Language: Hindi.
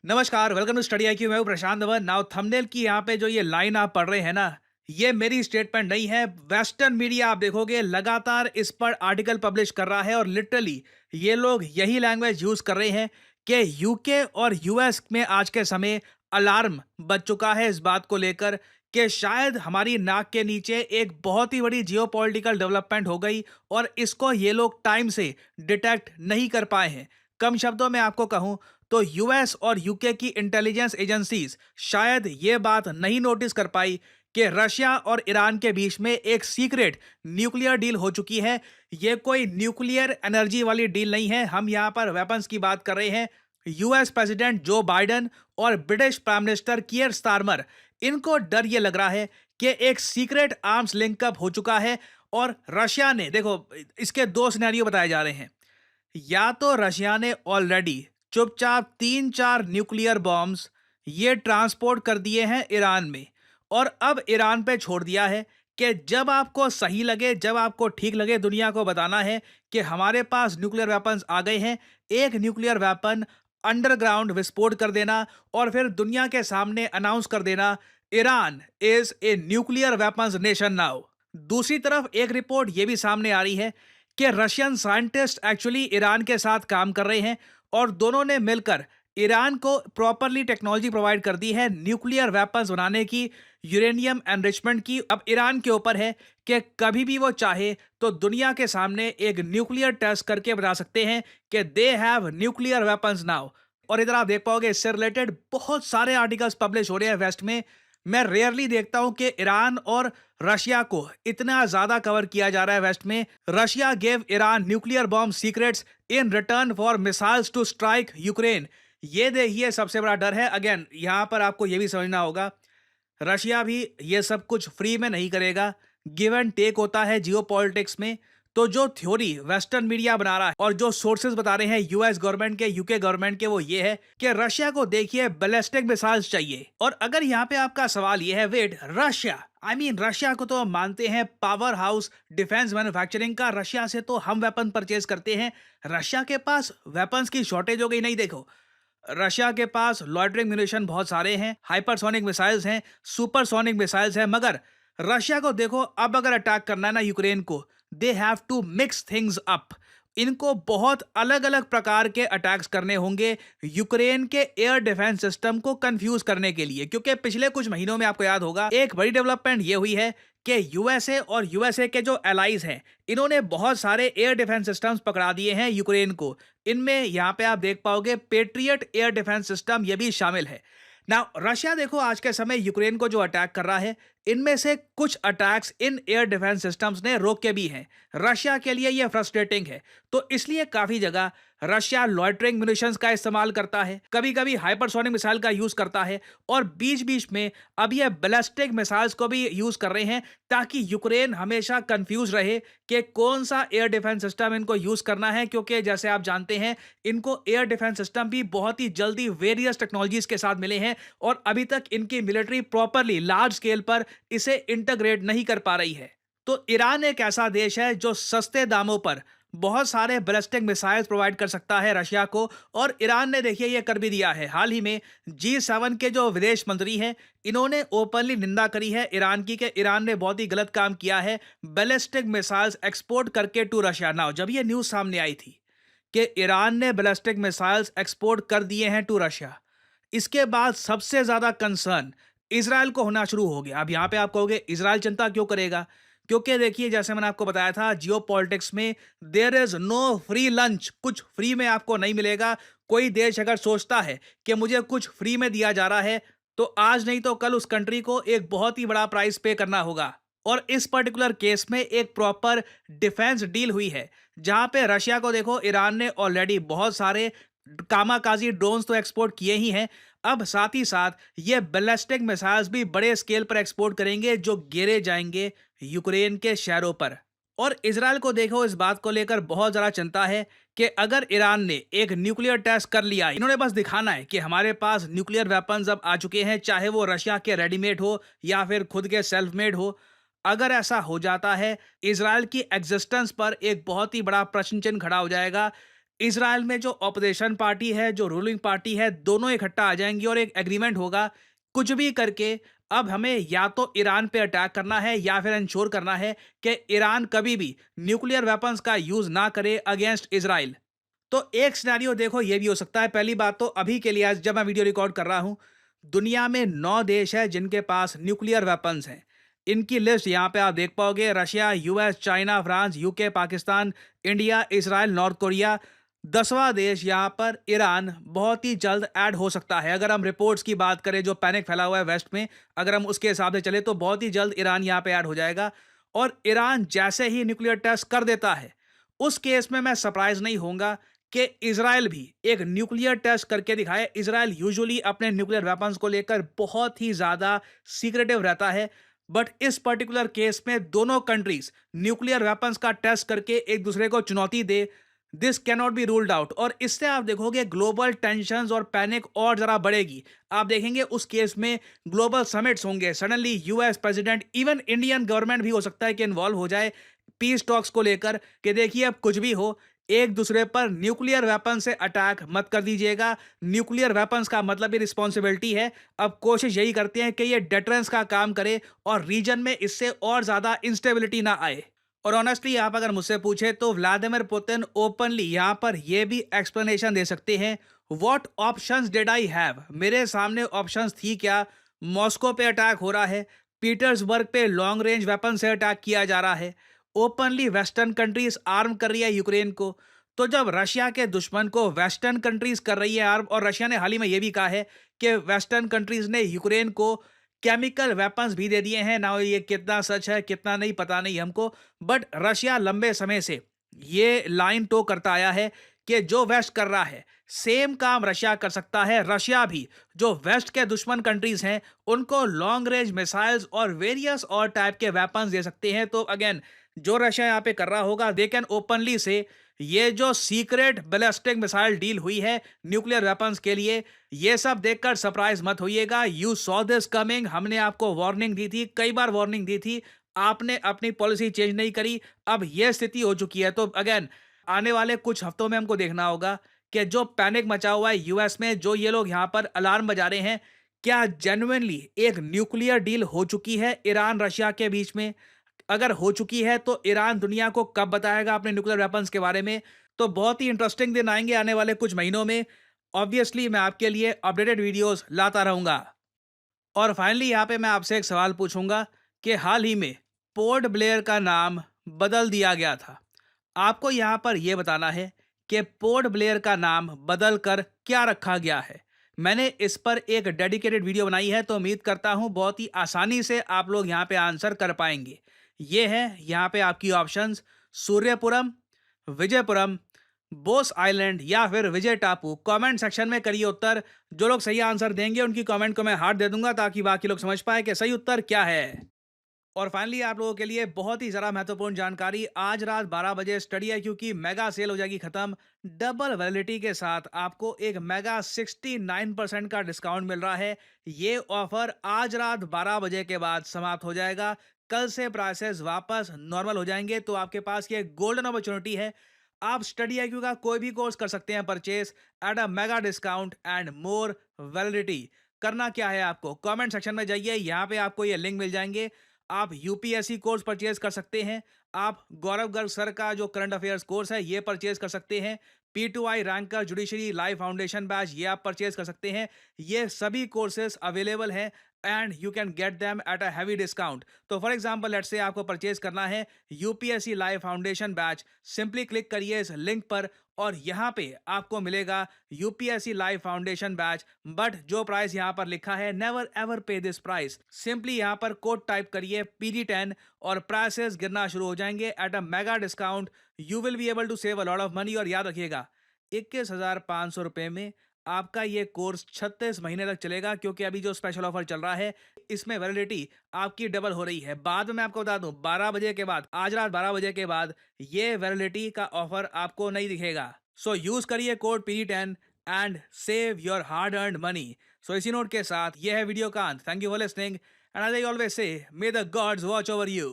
नमस्कार, वेलकम टू स्टडी आईक्यू। मैं हूं प्रशांत धवन। नाउ थंबनेल की यहाँ पे जो ये लाइन आप पढ़ रहे हैं ना, ये मेरी स्टेटमेंट नहीं है। वेस्टर्न मीडिया आप देखोगे लगातार इस पर आर्टिकल पब्लिश कर रहा है और लिटरली ये लोग यही लैंग्वेज यूज कर रहे हैं कि यूके और यूएस में आज के समय अलार्म बज चुका है इस बात को लेकर कि शायद हमारी नाक के नीचे एक बहुत ही बड़ी जियोपॉलिटिकल डेवलपमेंट हो गई और इसको ये लोग टाइम से डिटेक्ट नहीं कर पाए हैं। कम शब्दों में आपको कहूं तो यूएस और यूके की इंटेलिजेंस एजेंसीज शायद ये बात नहीं नोटिस कर पाई कि रशिया और ईरान के बीच में एक सीक्रेट न्यूक्लियर डील हो चुकी है। ये कोई न्यूक्लियर एनर्जी वाली डील नहीं है, हम यहाँ पर वेपन्स की बात कर रहे हैं। यूएस प्रेसिडेंट जो बाइडेन और ब्रिटिश प्राइम मिनिस्टर कियर स्टारमर, इनको डर ये लग रहा है कि एक सीक्रेट आर्म्स लिंकअप हो चुका है। और रशिया ने देखो, इसके दो सिनेरियो बताए जा रहे हैं। या तो रशिया ने ऑलरेडी चुपचाप 3-4 न्यूक्लियर बॉम्ब्स ये ट्रांसपोर्ट कर दिए हैं ईरान में और अब ईरान पे छोड़ दिया है कि जब आपको सही लगे, जब आपको ठीक लगे, दुनिया को बताना है कि हमारे पास न्यूक्लियर वेपन्स आ गए हैं। एक न्यूक्लियर वेपन अंडरग्राउंड विस्फोट कर देना और फिर दुनिया के सामने अनाउंस कर देना, Iran is a nuclear weapons nation now. दूसरी तरफ एक रिपोर्ट ये भी सामने आ रही है कि रशियन साइंटिस्ट एक्चुअली ईरान के साथ काम कर रहे हैं और दोनों ने मिलकर ईरान को प्रॉपरली टेक्नोलॉजी प्रोवाइड कर दी है न्यूक्लियर वेपन्स बनाने की, यूरेनियम एनरिचमेंट की। अब ईरान के ऊपर है कि कभी भी वो चाहे तो दुनिया के सामने एक न्यूक्लियर टेस्ट करके बता सकते हैं कि they have nuclear weapons now. और इधर आप देख पाओगे इससे रिलेटेड बहुत सारे आर्टिकल्स पब्लिश हो रहे हैं वेस्ट में। मैं रेयरली देखता हूं कि ईरान और रशिया को इतना ज्यादा कवर किया जा रहा है वेस्ट में। Russia gave Iran nuclear bomb secrets in return for missiles to strike Ukraine. ये देखिए सबसे बड़ा डर है। अगेन यहां पर आपको यह भी समझना होगा, रशिया भी ये सब कुछ फ्री में नहीं करेगा। गिव एंड टेक होता है जियो पॉलिटिक्स में। तो जो थ्योरी वेस्टर्न मीडिया बना रहा है और जो सोर्सेज बता रहे हैं यूएस गवर्नमेंट के, यूके गवर्नमेंट के, वो ये है कि रशिया को देखिए बैलिस्टिक मिसाइल्स चाहिए। और अगर यहाँ पे आपका सवाल ये है, वेट, रशिया, रशिया को तो हम मानते हैं पावर हाउस डिफेंस मैन्युफैक्चरिंग का, रशिया से तो हम वेपन परचेज करते हैं। रशिया के पास वेपन्स की शॉर्टेज हो गई? नहीं, देखो, रशिया के पास लॉइटरिंग म्यूनिशन बहुत सारे हैं, हाइपरसोनिक मिसाइल्स हैं, सुपरसोनिक मिसाइल्स हैं। मगर रशिया को देखो, अब अगर अटैक करना है ना यूक्रेन को, they have to mix things up. इनको बहुत अलग अलग प्रकार के अटैक्स करने होंगे यूक्रेन के एयर डिफेंस सिस्टम को कंफ्यूज करने के लिए। क्योंकि पिछले कुछ महीनों में आपको याद होगा एक बड़ी डेवलपमेंट ये हुई है कि यूएसए और यूएसए के जो एलाइज हैं, इन्होंने बहुत सारे एयर डिफेंस सिस्टम्स पकड़ा दिए हैं यूक्रेन को। इनमें यहां पे आप देख पाओगे पेट्रियट एयर डिफेंस सिस्टम ये भी शामिल है ना। रशिया देखो आज के समय यूक्रेन को जो अटैक कर रहा है, इनमें से कुछ attacks in air defence systems ने रोके भी हैं। रशिया के लिए यह फ्रस्ट्रेटिंग है। तो इसलिए काफी जगह रशिया लॉइटरिंग म्यूनिशंस का इस्तेमाल करता है, कभी कभी हाइपरसोनिक मिसाइल का यूज करता है और बीच बीच में अब ये बैलिस्टिक मिसाइल्स को भी यूज कर रहे हैं ताकि यूक्रेन हमेशा कंफ्यूज रहे कि कौन सा एयर डिफेंस सिस्टम इनको यूज करना है। क्योंकि जैसे आप जानते हैं, इनको एयर डिफेंस सिस्टम भी बहुत ही जल्दी वेरियस टेक्नोलॉजीज के साथ मिले हैं और अभी तक इनकी मिलिट्री प्रॉपरली लार्ज स्केल पर इसे इंटीग्रेट नहीं कर पा रही है। तो ईरान एक ऐसा देश है जो सस्ते दामों पर बहुत सारे बैलिस्टिक मिसाइल्स प्रोवाइड कर सकता है रशिया को, और ईरान ने देखिए ये कर भी दिया है। हाल ही में G7 के जो विदेश मंत्री हैं, इन्होंने ओपनली निंदा करी है ईरान की कि ईरान ने बहुत ही गलत काम किया है बैलिस्टिक मिसाइल्स एक्सपोर्ट करके टू रशिया। नाउ जब ये न्यूज़ सामने आई थी कि ईरान ने बैलिस्टिक मिसाइल्स एक्सपोर्ट कर दिए हैं टू रशिया, इसके बाद सबसे ज्यादा कंसर्न इसराइल को होना शुरू हो गया। अब यहां पे आप कहोगे इसराइल चिंता क्यों करेगा? क्योंकि देखिए जैसे मैंने आपको बताया था, जियो पॉलिटिक्स में there is no free lunch, कुछ फ्री में आपको नहीं मिलेगा। कोई देश अगर सोचता है कि मुझे कुछ फ्री में दिया जा रहा है, तो आज नहीं तो कल उस कंट्री को एक बहुत ही बड़ा प्राइस पे करना होगा। और इस पर्टिकुलर केस में एक प्रॉपर डिफेंस डील हुई है जहां पे रशिया को देखो, ईरान ने ऑलरेडी बहुत सारे कामाकाजी ड्रोन्स तो एक्सपोर्ट किए ही हैं, अब साथ ही साथ ये बैलिस्टिक मिसाइल्स भी बड़े स्केल पर एक्सपोर्ट करेंगे जो गिरे जाएंगे यूक्रेन के शहरों पर। और इजराइल को देखो, इस बात को लेकर बहुत ज़्यादा चिंता है कि अगर ईरान ने एक न्यूक्लियर टेस्ट कर लिया, इन्होंने बस दिखाना है कि हमारे पास न्यूक्लियर वेपन्स अब आ चुके हैं, चाहे वो रशिया के रेडीमेड हो या फिर खुद के सेल्फ मेड हो। अगर ऐसा हो जाता है, इजराइल की एग्जिस्टेंस पर एक बहुत ही बड़ा प्रश्न चिन्ह खड़ा हो जाएगा। इज़राइल में जो ऑपोजिशन पार्टी है, जो रूलिंग पार्टी है, दोनों इकट्ठा आ जाएँगी और एक एग्रीमेंट होगा, कुछ भी करके अब हमें या तो ईरान पे अटैक करना है या फिर एंश्योर करना है कि ईरान कभी भी न्यूक्लियर वेपन्स का यूज़ ना करे अगेंस्ट इज़राइल। तो एक सिनेरियो देखो ये भी हो सकता है। पहली बात तो अभी के लिए आज जब मैं वीडियो रिकॉर्ड कर रहा हूँ, दुनिया में 9 देश हैं जिनके पास न्यूक्लियर वेपन्स हैं। इनकी लिस्ट यहाँ पे आप देख पाओगे Russia, US, China, France, UK, Pakistan, India, Israel, North Korea. 10वां देश यहाँ पर ईरान बहुत ही जल्द ऐड हो सकता है। अगर हम रिपोर्ट्स की बात करें जो पैनिक फैला हुआ है वेस्ट में, अगर हम उसके हिसाब से चले तो बहुत ही जल्द ईरान यहाँ पे ऐड हो जाएगा। और ईरान जैसे ही न्यूक्लियर टेस्ट कर देता है, उस केस में मैं सरप्राइज़ नहीं होऊँगा कि इज़राइल भी एक न्यूक्लियर टेस्ट करके दिखाए। इज़राइल यूजुअली अपने न्यूक्लियर वेपन्स को लेकर बहुत ही ज़्यादा सीक्रेटिव रहता है, बट इस पर्टिकुलर केस में दोनों कंट्रीज़ न्यूक्लियर वेपन्स का टेस्ट करके एक दूसरे को चुनौती दे, this can not be ruled out. और इससे आप देखोगे ग्लोबल टेंशन्स और पैनिक और ज़रा बढ़ेगी। आप देखेंगे उस केस में ग्लोबल समिट्स होंगे, suddenly US president, even Indian government भी हो सकता है कि इन्वॉल्व हो जाए पीस टॉक्स को लेकर कि देखिए अब कुछ भी हो, एक दूसरे पर न्यूक्लियर वेपन से अटैक मत कर दीजिएगा। न्यूक्लियर वेपन्स का मतलब ही रिस्पॉन्सिबिलिटी है। अब कोशिश यही करते हैं कि ये डेटरेंस का काम करे और रीजन में इससे और ज़्यादा इंस्टेबिलिटी ना आए। और ऑनेस्टली आप अगर मुझसे पूछे तो व्लादिमीर पुतिन ओपनली यहाँ पर यह भी एक्सप्लेनेशन दे सकते हैं, what options did I have, मेरे सामने ऑप्शंस थी क्या। मॉस्को पे अटैक हो रहा है, पीटर्सबर्ग पे लॉन्ग रेंज वेपन से अटैक किया जा रहा है, ओपनली वेस्टर्न कंट्रीज आर्म कर रही है यूक्रेन को। तो जब रशिया के दुश्मन को वेस्टर्न कंट्रीज कर रही है आर्म, और रशिया ने हाल ही में यह भी कहा है कि वेस्टर्न कंट्रीज ने यूक्रेन को केमिकल वेपन्स भी दे दिए हैं ना, ये कितना सच है कितना नहीं पता नहीं हमको, बट रशिया लंबे समय से ये लाइन टो करता आया है कि जो वेस्ट कर रहा है सेम काम रशिया कर सकता है। रशिया भी जो वेस्ट के दुश्मन कंट्रीज हैं उनको लॉन्ग रेंज मिसाइल्स और वेरियस और टाइप के वेपन्स दे सकते हैं। तो अगेन जो रशिया यहाँ पे कर रहा होगा दे कैन ओपनली से ये जो सीक्रेट बैलिस्टिक मिसाइल डील हुई है न्यूक्लियर वेपन्स के लिए, ये सब देखकर सरप्राइज मत होइएगा। यू सॉ दिस कमिंग, हमने आपको वार्निंग दी थी, कई बार वार्निंग दी थी, आपने अपनी पॉलिसी चेंज नहीं करी, अब यह स्थिति हो चुकी है। तो अगेन आने वाले कुछ हफ्तों में हमको देखना होगा कि जो पैनिक मचा हुआ है यूएस में, जो ये लोग यहाँ पर अलार्म बजा रहे हैं, क्या जेन्युइनली एक न्यूक्लियर डील हो चुकी है ईरान रशिया के बीच में। अगर हो चुकी है तो ईरान दुनिया को कब बताएगा अपने न्यूक्लियर वेपन्स के बारे में। तो बहुत ही इंटरेस्टिंग दिन आएंगे आने वाले कुछ महीनों में। ऑब्वियसली मैं आपके लिए अपडेटेड वीडियोस लाता रहूंगा। और फाइनली यहाँ पे मैं आपसे एक सवाल पूछूंगा कि हाल ही में पोर्ट ब्लेयर का नाम बदल दिया गया था। आपको यहाँ पर यह बताना है कि पोर्ट ब्लेयर का नाम बदल कर क्या रखा गया है। मैंने इस पर एक डेडिकेटेड वीडियो बनाई है, तो उम्मीद करता हूँ बहुत ही आसानी से आप लोग यहाँ पे आंसर कर पाएंगे। ये है यहाँ पे आपकी ऑप्शंस, सूर्यपुरम, विजयपुरम, बोस आइलैंड या फिर विजय टापू। कमेंट सेक्शन में करिए उत्तर। जो लोग सही आंसर देंगे उनकी कमेंट को मैं हार्ट दे दूंगा ताकि बाकी लोग समझ पाए कि सही उत्तर क्या है। और फाइनली आप लोगों के लिए बहुत ही ज़्यादा महत्वपूर्ण जानकारी, आज रात 12 बजे स्टडी है क्योंकि मेगा सेल हो जाएगी खत्म। डबल वैलिडिटी के साथ आपको एक मेगा 69% का डिस्काउंट मिल रहा है। ये ऑफर आज रात 12 बजे के बाद समाप्त हो जाएगा। कल से प्राइसेस वापस नॉर्मल हो जाएंगे। तो आपके पास ये गोल्डन अपॉर्चुनिटी है, आप स्टडी IQ का कोई भी कोर्स कर सकते हैं purchase eight a mega discount and more validity. करना क्या है, आपको कमेंट सेक्शन में जाइए, यहाँ पे आपको ये लिंक मिल जाएंगे। आप यूपीएससी कोर्स परचेज कर सकते हैं, आप गौरव गर्ग सर का जो करंट अफेयर्स कोर्स है ये परचेज कर सकते हैं, P2I ranker judiciary live foundation batch ये आप परचेज कर सकते हैं। ये सभी कोर्सेज अवेलेबल हैं and you can get them at a heavy discount. तो फॉर एग्जांपल लेट्स से आपको परचेज करना है UPSC live foundation batch, simply click करिए इस लिंक पर और यहाँ पे आपको मिलेगा UPSC live foundation batch. But जो प्राइस यहाँ पर लिखा है, नेवर एवर पे दिस प्राइस, सिंपली यहाँ पर कोड टाइप करिए PD10 और प्राइसेस गिरना शुरू हो जाएंगे at a mega discount. You will be able to save a lot of money. और याद रखिएगा 21,500 रुपए में आपका ये कोर्स 36 महीने तक चलेगा, क्योंकि अभी जो स्पेशल ऑफर चल रहा है इसमें वैलिडिटी आपकी डबल हो रही है। बाद में मैं आपको बता दूं 12 बजे के बाद, आज रात 12 बजे के बाद ये वैलिडिटी का ऑफर आपको नहीं दिखेगा। सो यूज करिए code PD10 and save your hard earned money. So इसी नोट के साथ ये है वीडियो का अंत। Thank you for listening and as I always say, may the gods watch over you.